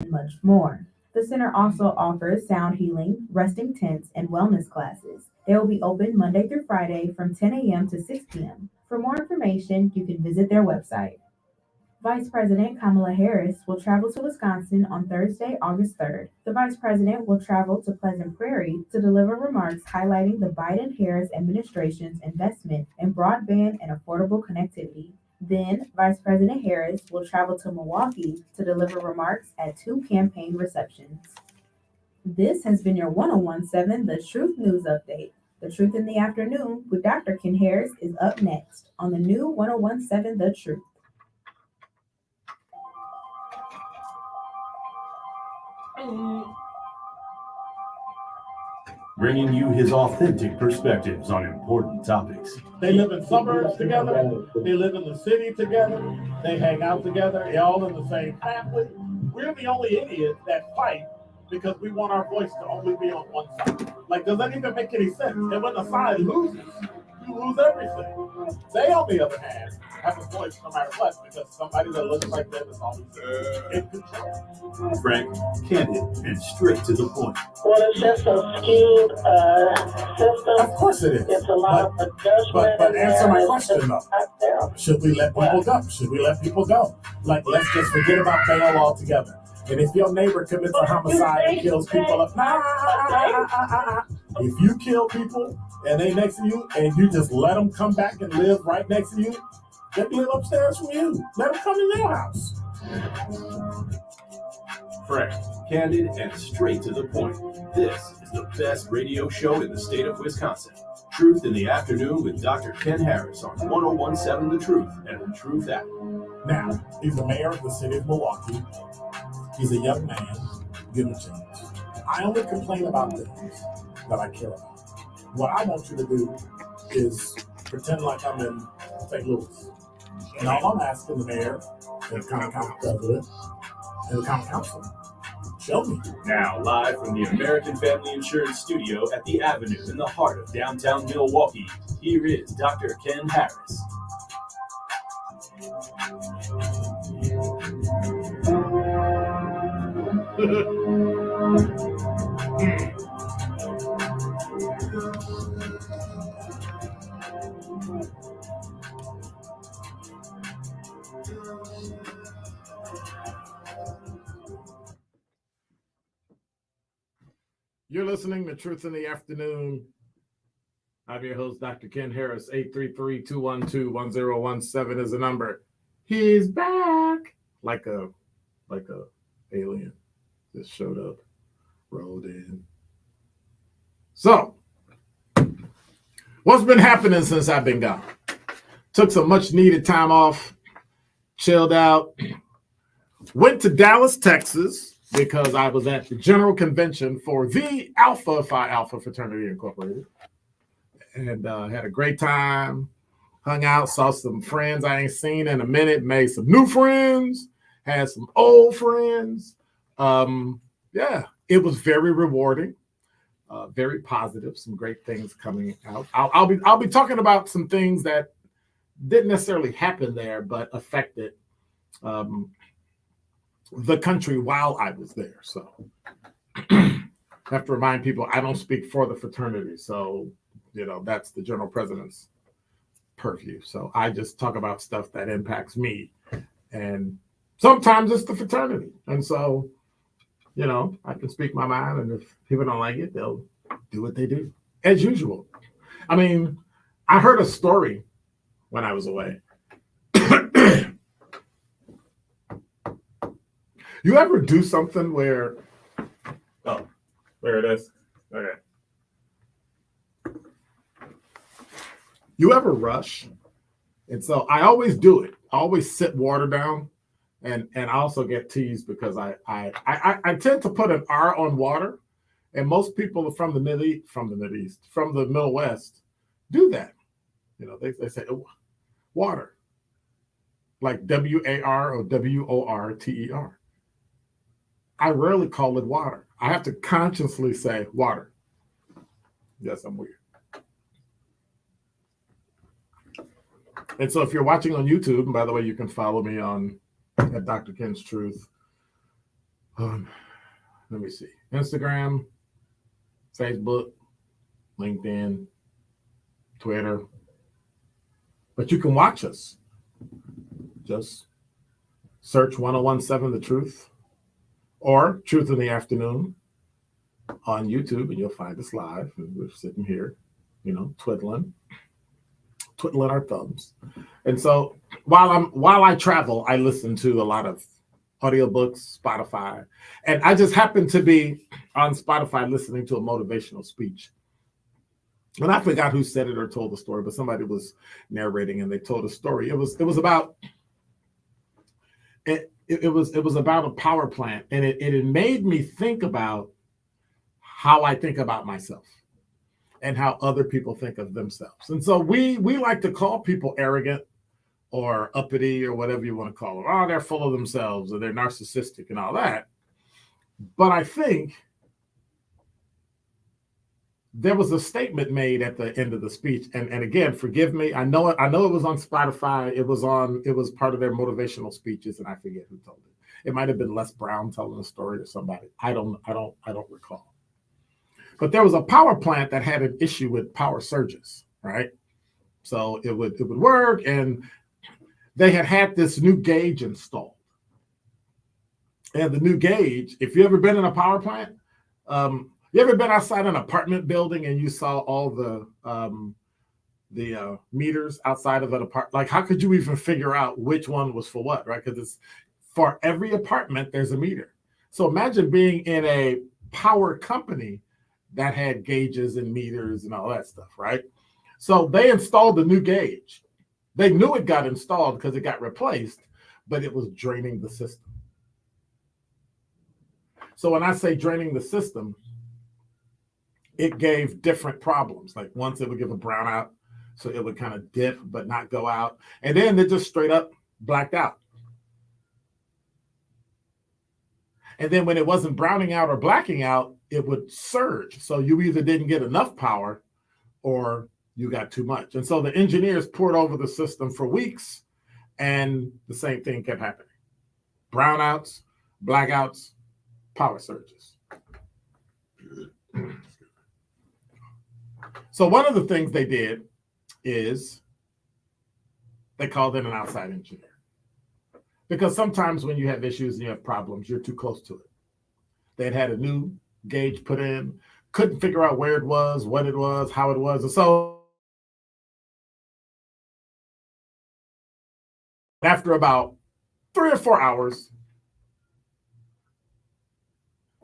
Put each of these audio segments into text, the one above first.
and much more. The center also offers sound healing, resting tents, and wellness classes. They will be open Monday through Friday from 10 a.m. to 6 p.m. For more information, you can visit their website. Vice President Kamala Harris will travel to Wisconsin on Thursday, August 3rd. The Vice President will travel to Pleasant Prairie to deliver remarks highlighting the Biden Harris administration's investment in broadband and affordable connectivity. Then, Vice President Harris will travel to Milwaukee to deliver remarks at two campaign receptions. This has been your 1017 The Truth News Update. The Truth in the Afternoon with Dr. Ken Harris is up next on the new 1017 The Truth. Bringing you his authentic perspectives on important topics. They live in suburbs together. They live in the city together. They hang out together. They're all in the same family. We're the only idiots that fight because we want our voice to only be on one side. Like, does that even make any sense? And when the side loses, you lose everything. They, on the other hand, have a voice no matter what, because somebody that looks like them is always in control. Frank, candid, and straight to the point. Well, it's just a skewed system. Of course it is. It's a lot of adjustment. But answer my question though. Should we let people go? Should we let people go? Like, let's just forget about bail altogether. And if your neighbor commits a homicide and kills people, if you kill people and they next to you and you just let them come back and live right next to you, they live upstairs from you. Let them come in your house. Frank, candid, and straight to the point. This is the best radio show in the state of Wisconsin. Truth in the Afternoon with Dr. Ken Harris on 1017 The Truth and the Truth app. Now, he's the mayor of the city of Milwaukee. He's a young man. Give him a chance. I only complain about things that I care about. What I want you to do is pretend like I'm in St. Louis. And all I'm asking the mayor and the county council president and the county council, show me. Now, live from the American Family Insurance Studio at the Avenue in the heart of downtown Milwaukee, here is Dr. Ken Harris. You're listening to Truth in the Afternoon. I'm your host, Dr. Ken Harris. 833-212-1017 is the number. He's back. Like a alien just showed up, rolled in. So, what's been happening since I've been gone? Took some much needed time off, chilled out, went to Dallas, Texas, because I was at the general convention for the Alpha Phi Alpha Fraternity Incorporated. And had a great time, hung out, saw some friends I ain't seen in a minute, made some new friends, had some old friends. Yeah, it was very rewarding, very positive, some great things coming out. I'll be talking about some things that didn't necessarily happen there, but affected the country while I was there. So I have to remind people I don't speak for the fraternity. So, that's the general president's purview. So I just talk about stuff that impacts me. And sometimes it's the fraternity. And so, I can speak my mind. And if people don't like it, they'll do what they do, as usual. I mean, I heard a story when I was away. You ever do something where, there it is. Okay. You ever rush? And so I always do it. I always sit water down, and I also get teased because I tend to put an R on water, and most people from the Middle West do that. They say water, like WAR or WORTER. I rarely call it water. I have to consciously say water. Yes, I'm weird. And so if you're watching on YouTube, and by the way, you can follow me on at Dr. Ken's Truth. Let me see. Instagram, Facebook, LinkedIn, Twitter. But you can watch us. Just search 1017 The Truth or Truth in the Afternoon on YouTube, and you'll find us live. And we're sitting here, twiddling our thumbs. And so while I travel, I listen to a lot of audiobooks, Spotify, and I just happened to be on Spotify listening to a motivational speech. And I forgot who said it or told the story, but somebody was narrating and they told a story. It was about a power plant, and it made me think about how I think about myself and how other people think of themselves. And so we like to call people arrogant or uppity or whatever you want to call them. Oh, they're full of themselves or they're narcissistic and all that. But I think there was a statement made at the end of the speech. And again, forgive me. I know it was on Spotify. It was part of their motivational speeches, and I forget who told it. It might have been Les Brown telling the story or somebody. I don't recall. But there was a power plant that had an issue with power surges, right? So it would work, and they had this new gauge installed. And the new gauge, if you ever been in a power plant, you ever been outside an apartment building and you saw all the meters outside of an apartment? Like, how could you even figure out which one was for what, right? Because it's for every apartment, there's a meter. So imagine being in a power company that had gauges and meters and all that stuff, right? So they installed the new gauge. They knew it got installed because it got replaced, but it was draining the system. So when I say draining the system, it gave different problems. Like once it would give a brownout, so it would kind of dip but not go out. And then it just straight up blacked out. And then when it wasn't browning out or blacking out, it would surge. So you either didn't get enough power or you got too much. And so the engineers poured over the system for weeks, and the same thing kept happening. Brownouts, blackouts, power surges. So one of the things they did is they called in an outside engineer. Because sometimes when you have issues and you have problems, you're too close to it. They'd had a new gauge put in, couldn't figure out where it was, what it was, how it was. And so after about 3 or 4 hours,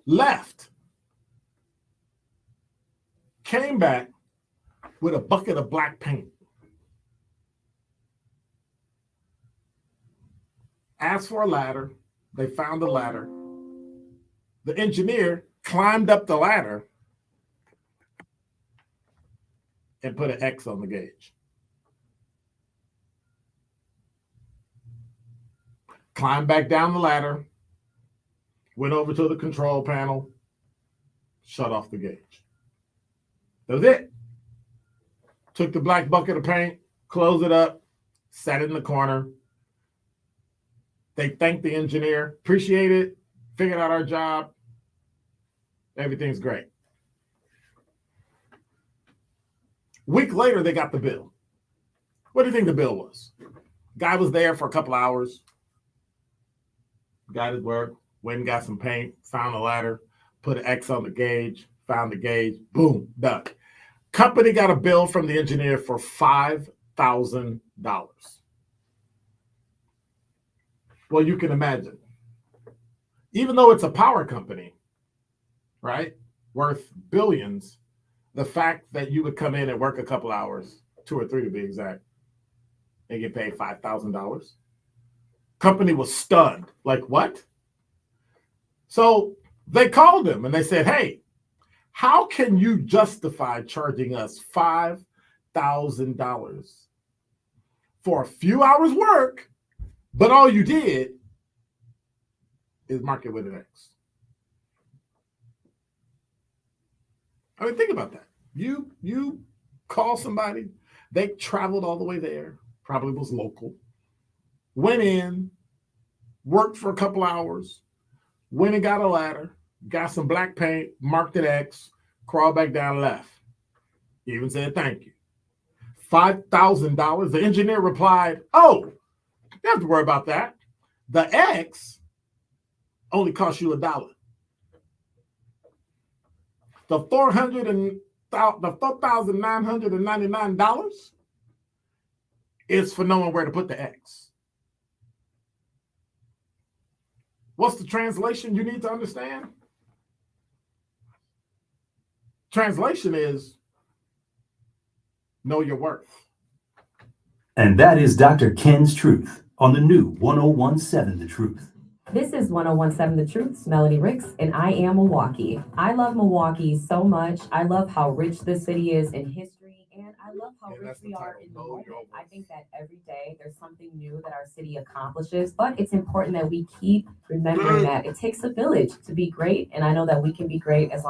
left, came back with a bucket of black paint. Asked for a ladder. They found a ladder. The engineer climbed up the ladder and put an X on the gauge. Climbed back down the ladder, went over to the control panel, shut off the gauge. That was it. Took the black bucket of paint, closed it up, sat it in the corner. They thanked the engineer, appreciate it, figured out our job. Everything's great. A week later, they got the bill. What do you think the bill was? Guy was there for a couple hours. Got his work, went and got some paint, found a ladder, put an X on the gauge, found the gauge, boom, done. Company got a bill from the engineer for $5,000. Well, you can imagine. Even though it's a power company, right, worth billions, the fact that you would come in and work a couple hours, 2 or 3 to be exact, and get paid $5,000. Company was stunned. Like, what? So they called him and they said, hey, how can you justify charging us $5,000 for a few hours work, but all you did is mark it with an X? I mean, think about that. You call somebody, they traveled all the way there, probably was local, went in, worked for a couple hours, went and got a ladder, got some black paint, marked it X, crawled back down, left. Even said thank you. $5,000. The engineer replied, "Oh, you don't have to worry about that. The X only cost you $1. The $4,999 is for knowing where to put the X." What's the translation you need to understand? Translation is know your worth. And that is Dr. Ken's Truth on the new 1017 The Truth. This is 1017 The Truth's Melody Ricks, and I am Milwaukee. I love Milwaukee so much. I love how rich the city is in history, and I love how And rich that's the we are title, in the Know moment. Your Worth. I think that every day there's something new that our city accomplishes, but it's important that we keep remembering that it takes a village to be great, and I know that we can be great as long